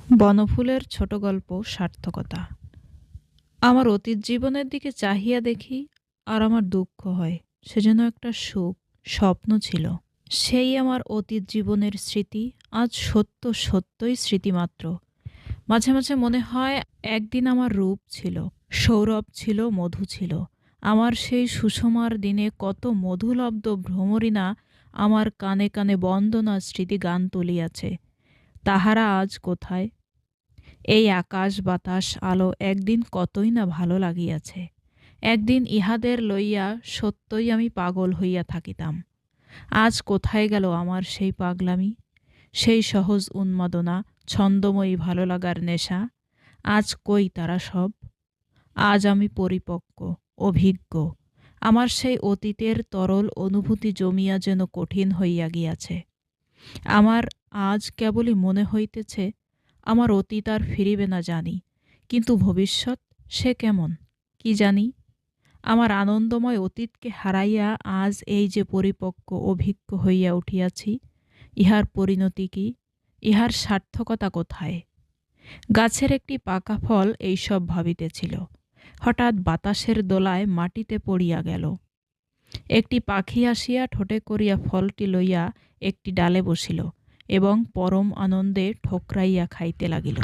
বনফুলের ছোট গল্প সার্থকতা। আমার অতীত জীবনের দিকে চাহিয়া দেখি আর আমার দুঃখ হয়। সে যেন একটা সুখ, স্বপ্ন ছিল। সেই আমার অতীত জীবনের স্মৃতি আজ সত্যই স্মৃতিমাত্র। মাঝে মাঝে মনে হয় একদিন আমার রূপ ছিল, সৌরভ ছিল, মধু ছিল। আমার সেই সুষমার দিনে কত মধুলব্ধ ভ্রমরিনা আমার কানে কানে বন্দনা স্মৃতি গান তুলিয়াছে। তাহারা আজ কোথায়? এই আকাশ বাতাস আলো একদিন কতই না ভালো লাগিয়াছে। একদিন ইহাদের লইয়া সত্যই আমি পাগল হইয়া থাকিতাম। আজ কোথায় গেল আমার সেই পাগলামি, সেই সহজ উন্মাদনা, ছন্দময়ী ভালো লাগার নেশা? আজ কই তারা সব? আজ আমি পরিপক্ব, অভিজ্ঞ। আমার সেই অতীতের তরল অনুভূতি জমিয়া যেন কঠিন হইয়া গিয়াছে। আমার আজ কেবলই মনে হইতেছে আমার অতীত আর ফিরিবে না জানি, কিন্তু ভবিষ্যৎ সে কেমন কি জানি। আমার আনন্দময় অতীতকে হারাইয়া আজ এই যে পরিপক্ব অভিজ্ঞ হইয়া উঠিয়াছি, ইহার পরিণতি কি? ইহার সার্থকতা কোথায়? গাছের একটি পাকা ফল এইসব ভাবিতেছিল। হঠাৎ বাতাসের দোলায় মাটিতে পড়িয়া গেল। একটি পাখি আসিয়া ঠোঁটে করিয়া ফলটি লইয়া একটি ডালে বসিল এবং পরম আনন্দে ঠোকরাইয়া খাইতে লাগিল।